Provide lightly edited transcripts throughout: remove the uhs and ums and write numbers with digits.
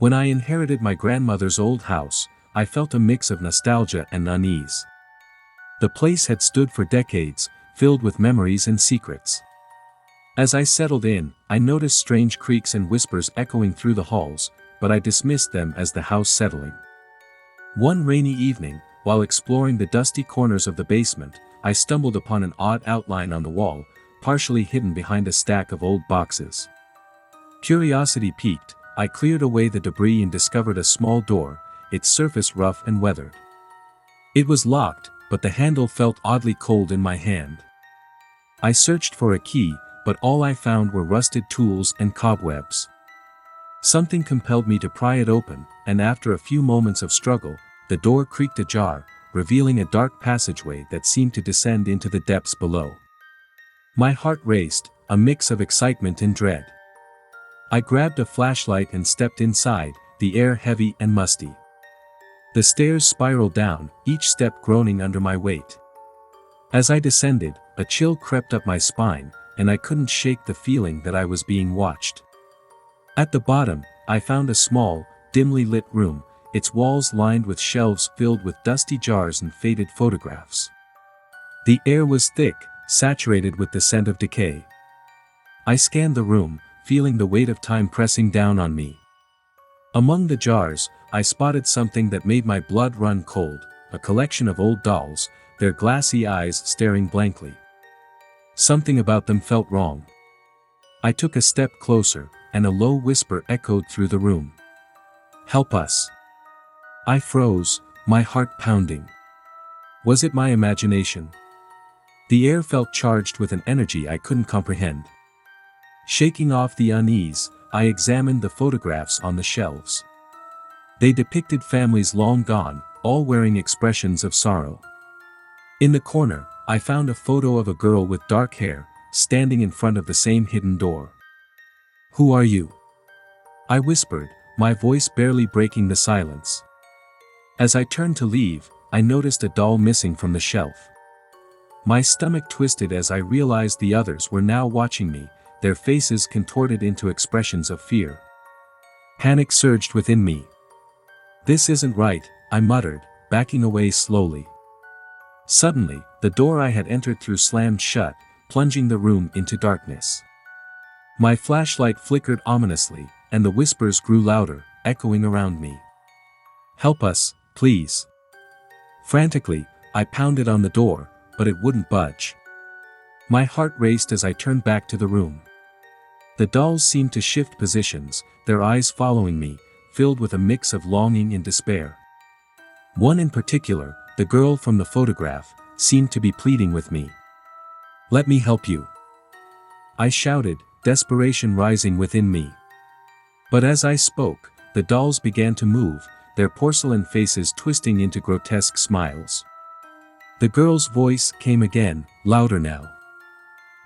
When I inherited my grandmother's old house, I felt a mix of nostalgia and unease. The place had stood for decades, filled with memories and secrets. As I settled in, I noticed strange creaks and whispers echoing through the halls, but I dismissed them as the house settling. One rainy evening, while exploring the dusty corners of the basement, I stumbled upon an odd outline on the wall, partially hidden behind a stack of old boxes. Curiosity piqued, I cleared away the debris and discovered a small door, its surface rough and weathered. It was locked, but the handle felt oddly cold in my hand. I searched for a key, but all I found were rusted tools and cobwebs. Something compelled me to pry it open, and after a few moments of struggle, the door creaked ajar, revealing a dark passageway that seemed to descend into the depths below. My heart raced, a mix of excitement and dread. I grabbed a flashlight and stepped inside, the air heavy and musty. The stairs spiraled down, each step groaning under my weight. As I descended, a chill crept up my spine, and I couldn't shake the feeling that I was being watched. At the bottom, I found a small, dimly lit room, its walls lined with shelves filled with dusty jars and faded photographs. The air was thick, saturated with the scent of decay. I scanned the room, feeling the weight of time pressing down on me. Among the jars, I spotted something that made my blood run cold, a collection of old dolls, their glassy eyes staring blankly. Something about them felt wrong. I took a step closer, and a low whisper echoed through the room. "Help us." I froze, my heart pounding. Was it my imagination? The air felt charged with an energy I couldn't comprehend. Shaking off the unease, I examined the photographs on the shelves. They depicted families long gone, all wearing expressions of sorrow. In the corner, I found a photo of a girl with dark hair, standing in front of the same hidden door. "Who are you?" I whispered, my voice barely breaking the silence. As I turned to leave, I noticed a doll missing from the shelf. My stomach twisted as I realized the others were now watching me, their faces contorted into expressions of fear. Panic surged within me. "This isn't right," I muttered, backing away slowly. Suddenly, the door I had entered through slammed shut, plunging the room into darkness. My flashlight flickered ominously, and the whispers grew louder, echoing around me. "Help us, please." Frantically, I pounded on the door, but it wouldn't budge. My heart raced as I turned back to the room. The dolls seemed to shift positions, their eyes following me, filled with a mix of longing and despair. One in particular, the girl from the photograph, seemed to be pleading with me. "Let me help you," I shouted, desperation rising within me. But as I spoke, the dolls began to move, their porcelain faces twisting into grotesque smiles. The girl's voice came again, louder now.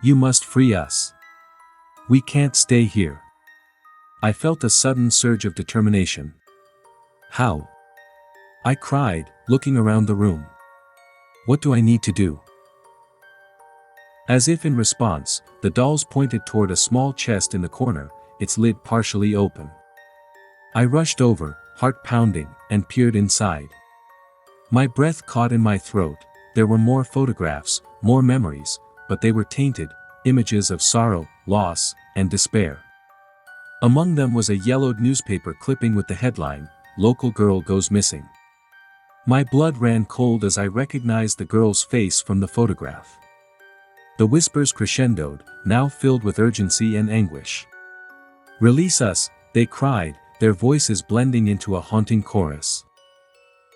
"You must free us. We can't stay here." I felt a sudden surge of determination. "How?" I cried, looking around the room. "What do I need to do?" As if in response, the dolls pointed toward a small chest in the corner, its lid partially open. I rushed over, heart pounding, and peered inside. My breath caught in my throat. There were more photographs, more memories, but they were tainted, images of sorrow, loss, and despair. Among them was a yellowed newspaper clipping with the headline, "Local Girl Goes Missing." My blood ran cold as I recognized the girl's face from the photograph. The whispers crescendoed, now filled with urgency and anguish. "Release us," they cried, their voices blending into a haunting chorus.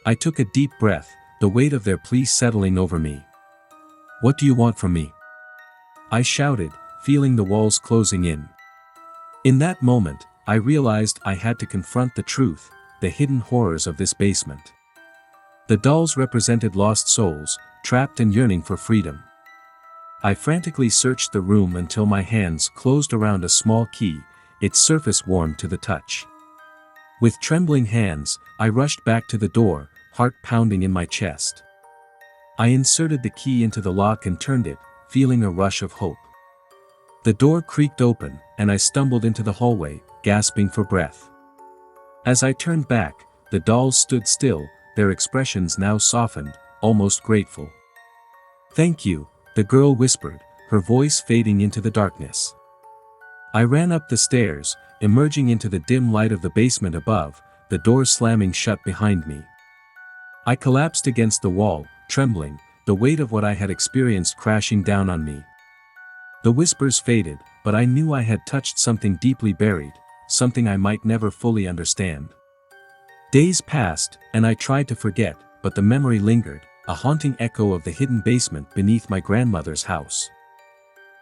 I took a deep breath, the weight of their plea settling over me. "What do you want from me?" I shouted, feeling the walls closing in. In that moment, I realized I had to confront the truth, the hidden horrors of this basement. The dolls represented lost souls, trapped and yearning for freedom. I frantically searched the room until my hands closed around a small key, its surface warm to the touch. With trembling hands, I rushed back to the door, heart pounding in my chest. I inserted the key into the lock and turned it, feeling a rush of hope. The door creaked open, and I stumbled into the hallway, gasping for breath. As I turned back, the dolls stood still, their expressions now softened, almost grateful. "Thank you," the girl whispered, her voice fading into the darkness. I ran up the stairs, emerging into the dim light of the basement above, the door slamming shut behind me. I collapsed against the wall, trembling, the weight of what I had experienced crashing down on me. The whispers faded, but I knew I had touched something deeply buried, something I might never fully understand. Days passed, and I tried to forget, but the memory lingered, a haunting echo of the hidden basement beneath my grandmother's house.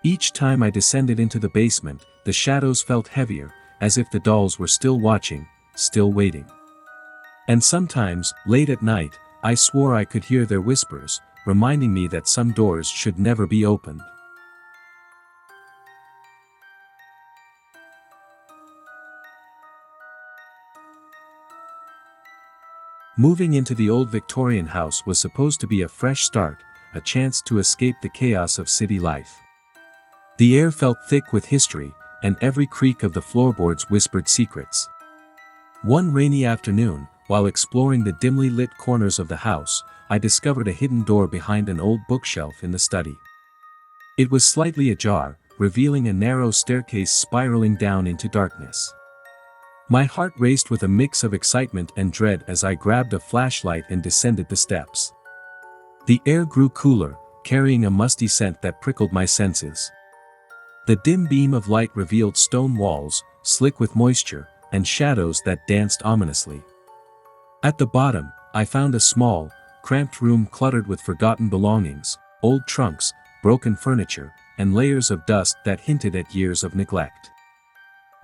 Each time I descended into the basement, the shadows felt heavier, as if the dolls were still watching, still waiting. And sometimes, late at night, I swore I could hear their whispers, reminding me that some doors should never be opened. Moving into the old Victorian house was supposed to be a fresh start, a chance to escape the chaos of city life. The air felt thick with history, and every creak of the floorboards whispered secrets. One rainy afternoon, while exploring the dimly lit corners of the house, I discovered a hidden door behind an old bookshelf in the study. It was slightly ajar, revealing a narrow staircase spiraling down into darkness. My heart raced with a mix of excitement and dread as I grabbed a flashlight and descended the steps. The air grew cooler, carrying a musty scent that prickled my senses. The dim beam of light revealed stone walls, slick with moisture, and shadows that danced ominously. At the bottom, I found a small, cramped room cluttered with forgotten belongings, old trunks, broken furniture, and layers of dust that hinted at years of neglect.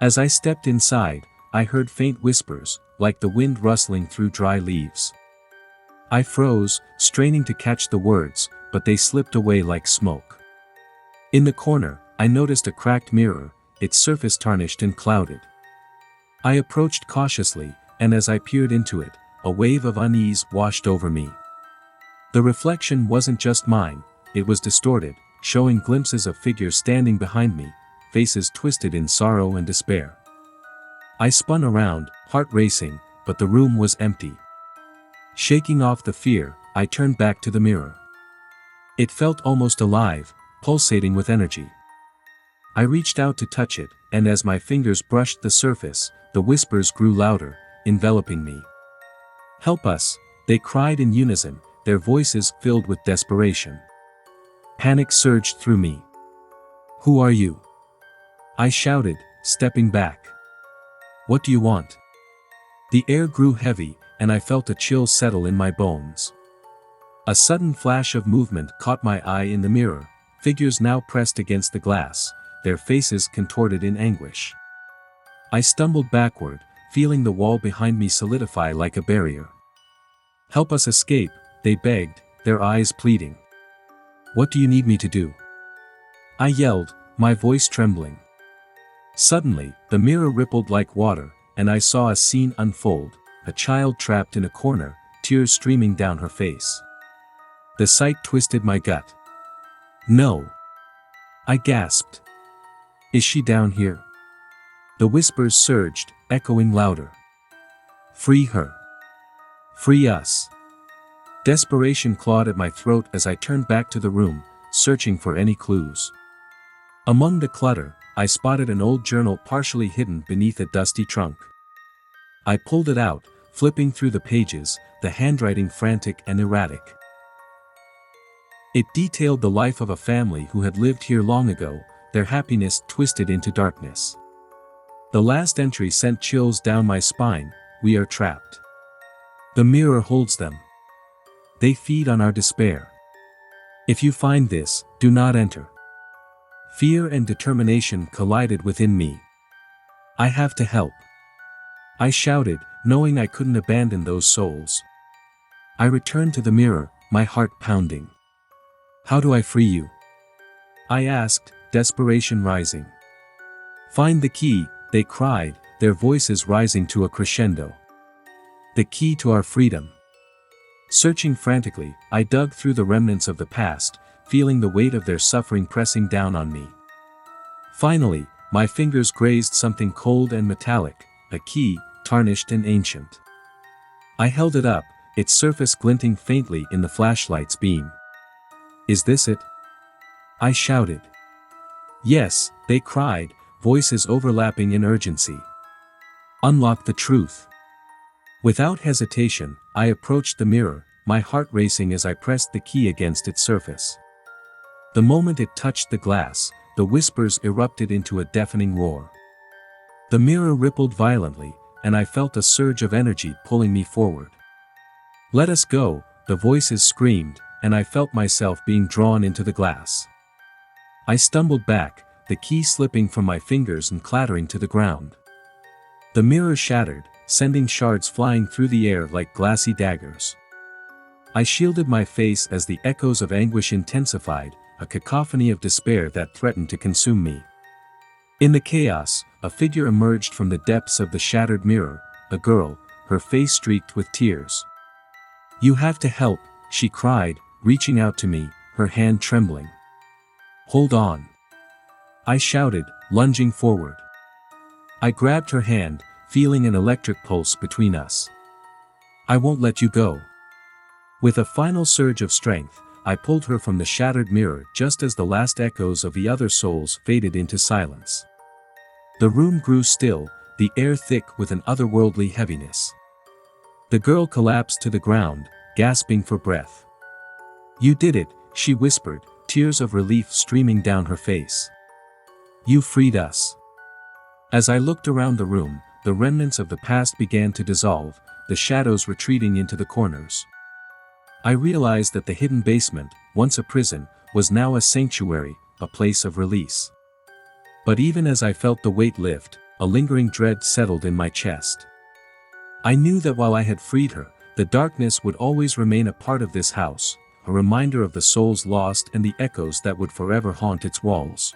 As I stepped inside, I heard faint whispers, like the wind rustling through dry leaves. I froze, straining to catch the words, but they slipped away like smoke. In the corner, I noticed a cracked mirror, its surface tarnished and clouded. I approached cautiously, and as I peered into it, a wave of unease washed over me. The reflection wasn't just mine, it was distorted, showing glimpses of figures standing behind me, faces twisted in sorrow and despair. I spun around, heart racing, but the room was empty. Shaking off the fear, I turned back to the mirror. It felt almost alive, pulsating with energy. I reached out to touch it, and as my fingers brushed the surface, the whispers grew louder, enveloping me. "Help us," they cried in unison, their voices filled with desperation. Panic surged through me. "Who are you?" I shouted, stepping back. "What do you want?" The air grew heavy, and I felt a chill settle in my bones. A sudden flash of movement caught my eye in the mirror, figures now pressed against the glass, their faces contorted in anguish. I stumbled backward, feeling the wall behind me solidify like a barrier. "Help us escape," they begged, their eyes pleading. "What do you need me to do?" I yelled, my voice trembling. Suddenly, the mirror rippled like water, and I saw a scene unfold, a child trapped in a corner, tears streaming down her face. The sight twisted my gut. "No!" I gasped. "Is she down here?" The whispers surged, echoing louder. "Free her! Free us!" Desperation clawed at my throat as I turned back to the room, searching for any clues. Among the clutter, I spotted an old journal partially hidden beneath a dusty trunk. I pulled it out, flipping through the pages, the handwriting frantic and erratic. It detailed the life of a family who had lived here long ago, their happiness twisted into darkness. The last entry sent chills down my spine: "We are trapped. The mirror holds them. They feed on our despair. If you find this, do not enter." Fear and determination collided within me. "I have to help," I shouted, knowing I couldn't abandon those souls. I returned to the mirror, my heart pounding. "How do I free you?" I asked, desperation rising. "Find the key," they cried, their voices rising to a crescendo. "The key to our freedom." Searching frantically, I dug through the remnants of the past, feeling the weight of their suffering pressing down on me. Finally, my fingers grazed something cold and metallic, a key, tarnished and ancient. I held it up, its surface glinting faintly in the flashlight's beam. "Is this it?" I shouted. "Yes," they cried, voices overlapping in urgency. "Unlock the truth." Without hesitation, I approached the mirror, my heart racing as I pressed the key against its surface. The moment it touched the glass, the whispers erupted into a deafening roar. The mirror rippled violently, and I felt a surge of energy pulling me forward. "Let us go," the voices screamed, and I felt myself being drawn into the glass. I stumbled back, the key slipping from my fingers and clattering to the ground. The mirror shattered, sending shards flying through the air like glassy daggers. I shielded my face as the echoes of anguish intensified, a cacophony of despair that threatened to consume me. In the chaos, a figure emerged from the depths of the shattered mirror, a girl, her face streaked with tears. "You have to help," she cried, reaching out to me, her hand trembling. "Hold on," I shouted, lunging forward. I grabbed her hand, feeling an electric pulse between us. "I won't let you go." With a final surge of strength, I pulled her from the shattered mirror just as the last echoes of the other souls faded into silence. The room grew still, the air thick with an otherworldly heaviness. The girl collapsed to the ground, gasping for breath. "You did it," she whispered, tears of relief streaming down her face. "You freed us." As I looked around the room, the remnants of the past began to dissolve, the shadows retreating into the corners. I realized that the hidden basement, once a prison, was now a sanctuary, a place of release. But even as I felt the weight lift, a lingering dread settled in my chest. I knew that while I had freed her, the darkness would always remain a part of this house, a reminder of the souls lost and the echoes that would forever haunt its walls.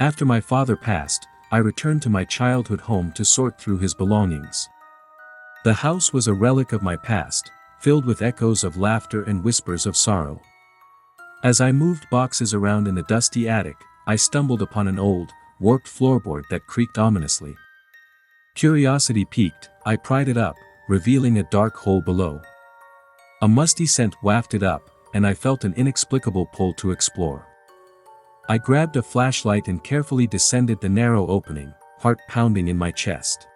After my father passed, I returned to my childhood home to sort through his belongings. The house was a relic of my past, filled with echoes of laughter and whispers of sorrow. As I moved boxes around in the dusty attic, I stumbled upon an old, warped floorboard that creaked ominously. Curiosity piqued, I pried it up, revealing a dark hole below. A musty scent wafted up, and I felt an inexplicable pull to explore. I grabbed a flashlight and carefully descended the narrow opening, heart pounding in my chest.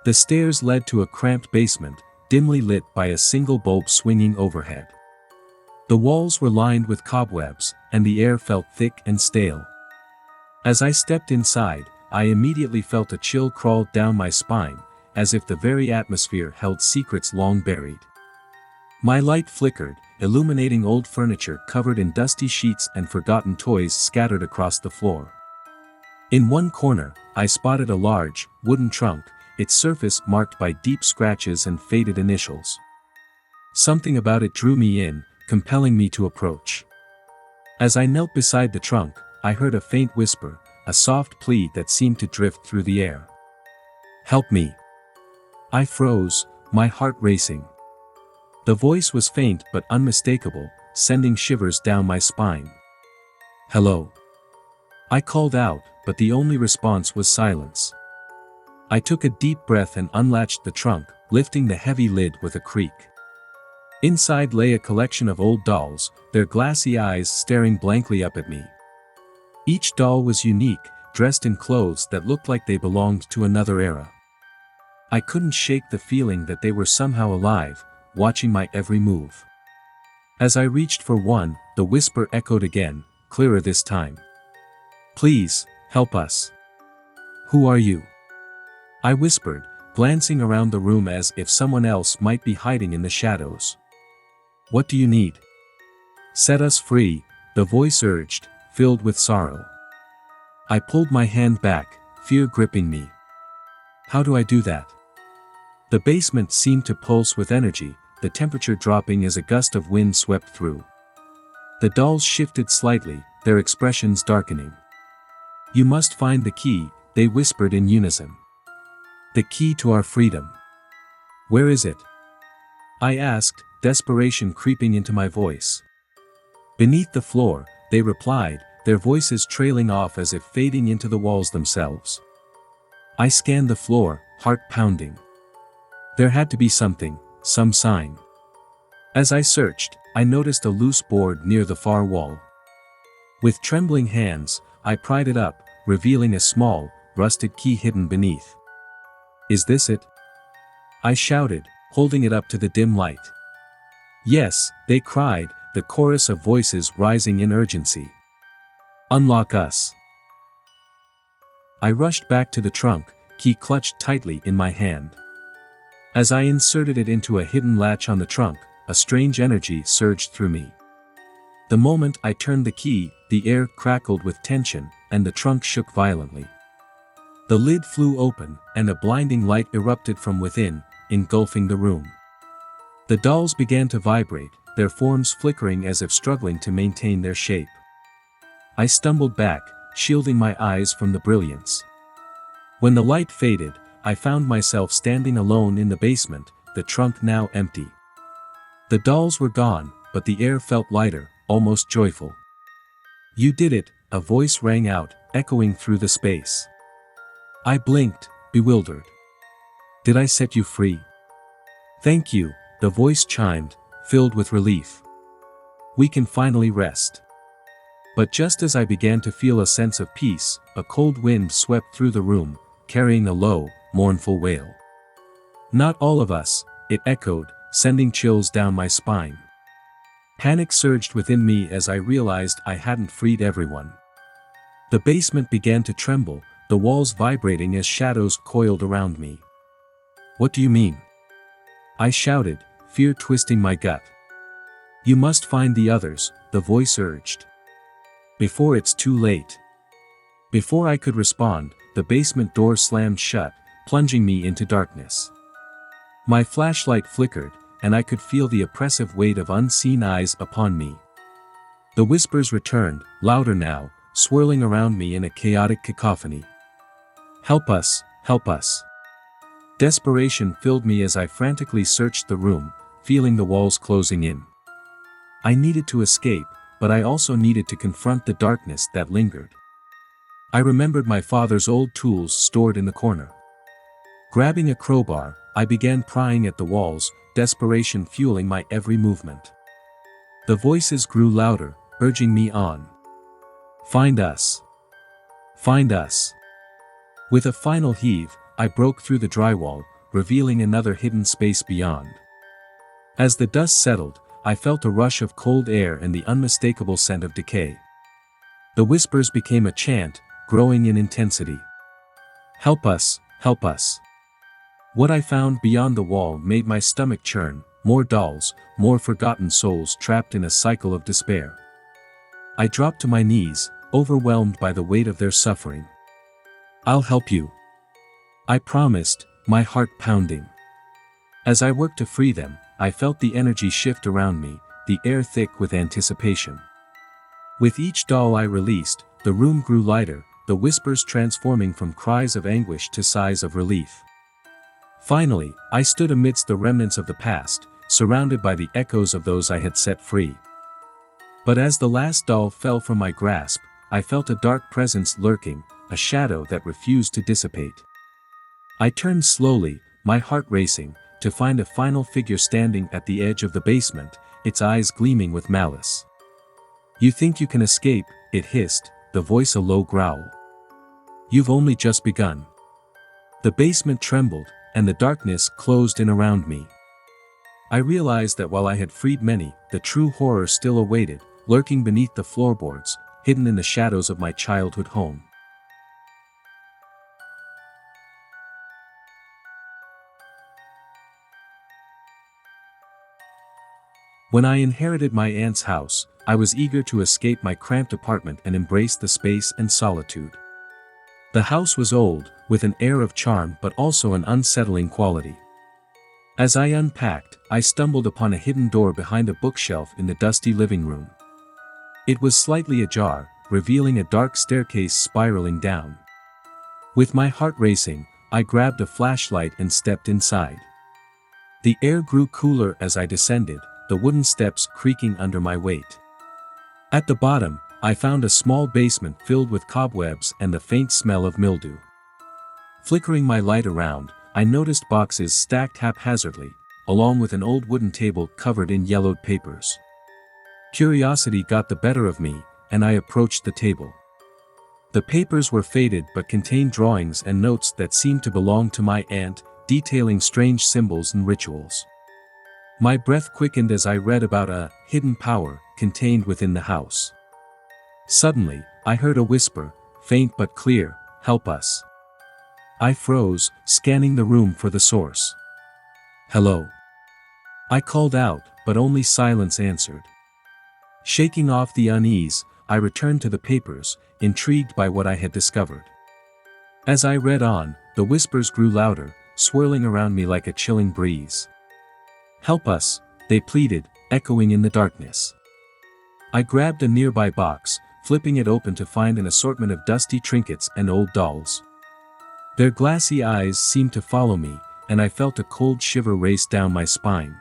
The stairs led to a cramped basement, dimly lit by a single bulb swinging overhead. The walls were lined with cobwebs, and the air felt thick and stale. As I stepped inside, I immediately felt a chill crawl down my spine, as if the very atmosphere held secrets long buried. My light flickered, illuminating old furniture covered in dusty sheets and forgotten toys scattered across the floor. In one corner, I spotted a large, wooden trunk, its surface marked by deep scratches and faded initials. Something about it drew me in, compelling me to approach. As I knelt beside the trunk, I heard a faint whisper, a soft plea that seemed to drift through the air. "Help me." I froze, my heart racing. The voice was faint but unmistakable, sending shivers down my spine. "Hello." I called out, but the only response was silence. I took a deep breath and unlatched the trunk, lifting the heavy lid with a creak. Inside lay a collection of old dolls, their glassy eyes staring blankly up at me. Each doll was unique, dressed in clothes that looked like they belonged to another era. I couldn't shake the feeling that they were somehow alive, watching my every move. As I reached for one, the whisper echoed again, clearer this time. "Please, help us." "Who are you?" I whispered, glancing around the room as if someone else might be hiding in the shadows. "What do you need?" "Set us free," the voice urged, filled with sorrow. I pulled my hand back, fear gripping me. "How do I do that?" The basement seemed to pulse with energy, the temperature dropping as a gust of wind swept through. The dolls shifted slightly, their expressions darkening. "You must find the key," they whispered in unison. "The key to our freedom." "Where is it?" I asked, desperation creeping into my voice. Beneath the floor, they replied, their voices trailing off as if fading into the walls themselves. I scanned the floor, heart pounding. There had to be something, some sign. As I searched, I noticed a loose board near the far wall. With trembling hands, I pried it up, revealing a small, rusted key hidden beneath. "Is this it?" I shouted, holding it up to the dim light. "Yes," they cried, the chorus of voices rising in urgency. "Unlock us." I rushed back to the trunk, key clutched tightly in my hand. As I inserted it into a hidden latch on the trunk, a strange energy surged through me. The moment I turned the key, the air crackled with tension, and the trunk shook violently. The lid flew open, and a blinding light erupted from within, engulfing the room. The dolls began to vibrate, their forms flickering as if struggling to maintain their shape. I stumbled back, shielding my eyes from the brilliance. When the light faded, I found myself standing alone in the basement, the trunk now empty. The dolls were gone, but the air felt lighter, almost joyful. "You did it," a voice rang out, echoing through the space. I blinked, bewildered. "Did I set you free?" "Thank you," the voice chimed, filled with relief. "We can finally rest." But just as I began to feel a sense of peace, a cold wind swept through the room, carrying a low, mournful wail. "Not all of us," it echoed, sending chills down my spine. Panic surged within me as I realized I hadn't freed everyone. The basement began to tremble, the walls vibrating as shadows coiled around me. "What do you mean?" I shouted, fear twisting my gut. "You must find the others," the voice urged. "Before it's too late." Before I could respond, the basement door slammed shut, plunging me into darkness. My flashlight flickered, and I could feel the oppressive weight of unseen eyes upon me. The whispers returned, louder now, swirling around me in a chaotic cacophony. "Help us, help us." Desperation filled me as I frantically searched the room, feeling the walls closing in. I needed to escape, but I also needed to confront the darkness that lingered. I remembered my father's old tools stored in the corner. Grabbing a crowbar, I began prying at the walls, desperation fueling my every movement. The voices grew louder, urging me on. "Find us. Find us." With a final heave, I broke through the drywall, revealing another hidden space beyond. As the dust settled, I felt a rush of cold air and the unmistakable scent of decay. The whispers became a chant, growing in intensity. "Help us, help us." What I found beyond the wall made my stomach churn, more dolls, more forgotten souls trapped in a cycle of despair. I dropped to my knees, overwhelmed by the weight of their suffering. "I'll help you," I promised, my heart pounding. As I worked to free them, I felt the energy shift around me, the air thick with anticipation. With each doll I released, the room grew lighter, the whispers transforming from cries of anguish to sighs of relief. Finally, I stood amidst the remnants of the past, surrounded by the echoes of those I had set free. But as the last doll fell from my grasp, I felt a dark presence lurking, a shadow that refused to dissipate. I turned slowly, my heart racing, to find a final figure standing at the edge of the basement, its eyes gleaming with malice. "You think you can escape," it hissed, the voice a low growl. "You've only just begun." The basement trembled, and the darkness closed in around me. I realized that while I had freed many, the true horror still awaited, lurking beneath the floorboards, hidden in the shadows of my childhood home. When I inherited my aunt's house, I was eager to escape my cramped apartment and embrace the space and solitude. The house was old, with an air of charm but also an unsettling quality. As I unpacked, I stumbled upon a hidden door behind a bookshelf in the dusty living room. It was slightly ajar, revealing a dark staircase spiraling down. With my heart racing, I grabbed a flashlight and stepped inside. The air grew cooler as I descended, the wooden steps creaking under my weight. At the bottom, I found a small basement filled with cobwebs and the faint smell of mildew. Flickering my light around, I noticed boxes stacked haphazardly, along with an old wooden table covered in yellowed papers. Curiosity got the better of me, and I approached the table. The papers were faded but contained drawings and notes that seemed to belong to my aunt, detailing strange symbols and rituals. My breath quickened as I read about a hidden power contained within the house. Suddenly, I heard a whisper, faint but clear, "Help us." I froze, scanning the room for the source. "Hello?" I called out, but only silence answered. Shaking off the unease, I returned to the papers, intrigued by what I had discovered. As I read on, the whispers grew louder, swirling around me like a chilling breeze. "Help us," they pleaded, echoing in the darkness. I grabbed a nearby box, flipping it open to find an assortment of dusty trinkets and old dolls. Their glassy eyes seemed to follow me, and I felt a cold shiver race down my spine.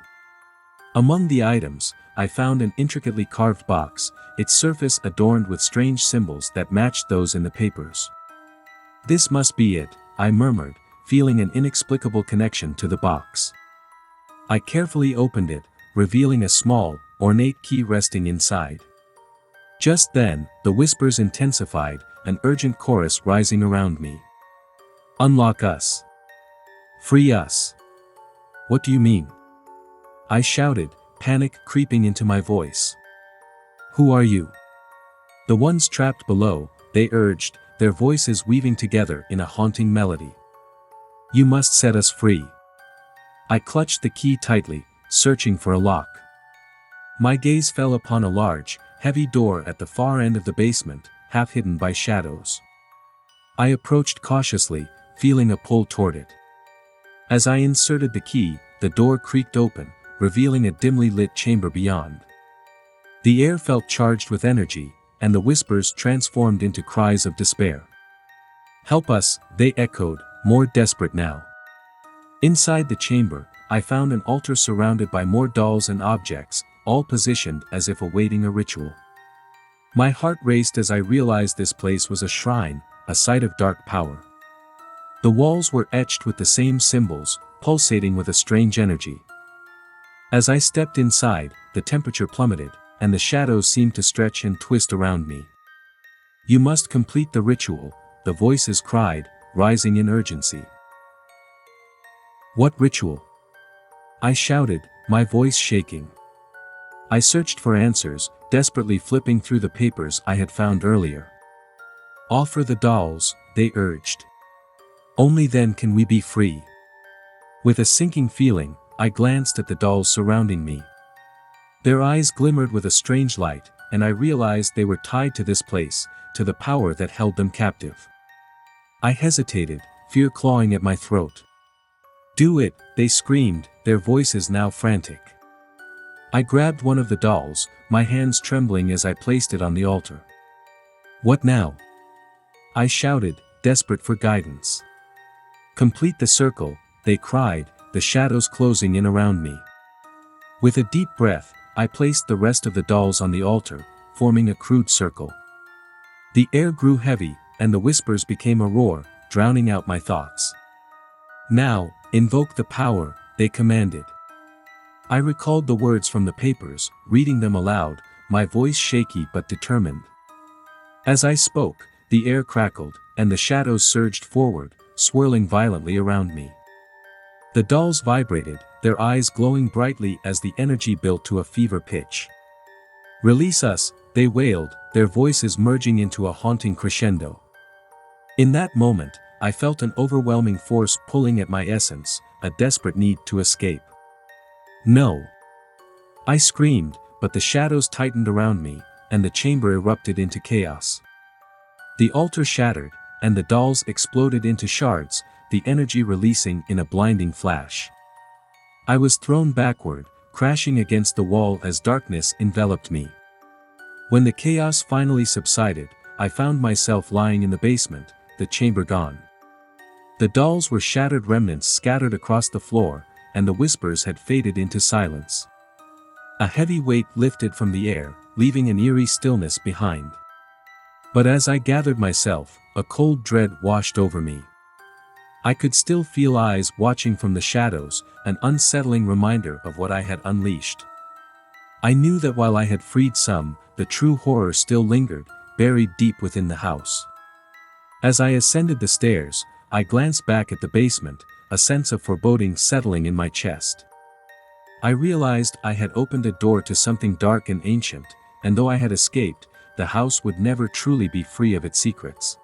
Among the items, I found an intricately carved box, its surface adorned with strange symbols that matched those in the papers. "This must be it," I murmured, feeling an inexplicable connection to the box. I carefully opened it, revealing a small, ornate key resting inside. Just then, the whispers intensified, an urgent chorus rising around me. "Unlock us. Free us." "What do you mean?" I shouted, panic creeping into my voice. "Who are you?" "The ones trapped below," they urged, their voices weaving together in a haunting melody. "You must set us free." I clutched the key tightly, searching for a lock. My gaze fell upon a large, heavy door at the far end of the basement, half hidden by shadows. I approached cautiously, feeling a pull toward it. As I inserted the key, the door creaked open, revealing a dimly lit chamber beyond. The air felt charged with energy, and the whispers transformed into cries of despair. "Help us," they echoed, more desperate now. Inside the chamber, I found an altar surrounded by more dolls and objects, all positioned as if awaiting a ritual. My heart raced as I realized this place was a shrine, a site of dark power. The walls were etched with the same symbols, pulsating with a strange energy. As I stepped inside, the temperature plummeted, and the shadows seemed to stretch and twist around me. "You must complete the ritual," the voices cried, rising in urgency. "What ritual?" I shouted, my voice shaking. I searched for answers, desperately flipping through the papers I had found earlier. "Offer the dolls," they urged. "Only then can we be free." With a sinking feeling, I glanced at the dolls surrounding me. Their eyes glimmered with a strange light, and I realized they were tied to this place, to the power that held them captive. I hesitated, fear clawing at my throat. "Do it," they screamed, their voices now frantic. I grabbed one of the dolls, my hands trembling as I placed it on the altar. "What now?" I shouted, desperate for guidance. "Complete the circle," they cried, the shadows closing in around me. With a deep breath, I placed the rest of the dolls on the altar, forming a crude circle. The air grew heavy, and the whispers became a roar, drowning out my thoughts. "Now, invoke the power," they commanded. I recalled the words from the papers, reading them aloud, my voice shaky but determined. As I spoke, the air crackled, and the shadows surged forward, swirling violently around me. The dolls vibrated, their eyes glowing brightly as the energy built to a fever pitch. "Release us," they wailed, their voices merging into a haunting crescendo. In that moment, I felt an overwhelming force pulling at my essence, a desperate need to escape. "No!" I screamed, but the shadows tightened around me, and the chamber erupted into chaos. The altar shattered, and the dolls exploded into shards, the energy releasing in a blinding flash. I was thrown backward, crashing against the wall as darkness enveloped me. When the chaos finally subsided, I found myself lying in the basement, the chamber gone. The dolls were shattered remnants scattered across the floor, and the whispers had faded into silence. A heavy weight lifted from the air, leaving an eerie stillness behind. But as I gathered myself, a cold dread washed over me. I could still feel eyes watching from the shadows, an unsettling reminder of what I had unleashed. I knew that while I had freed some, the true horror still lingered, buried deep within the house. As I ascended the stairs, I glanced back at the basement, a sense of foreboding settling in my chest. I realized I had opened a door to something dark and ancient, and though I had escaped, the house would never truly be free of its secrets.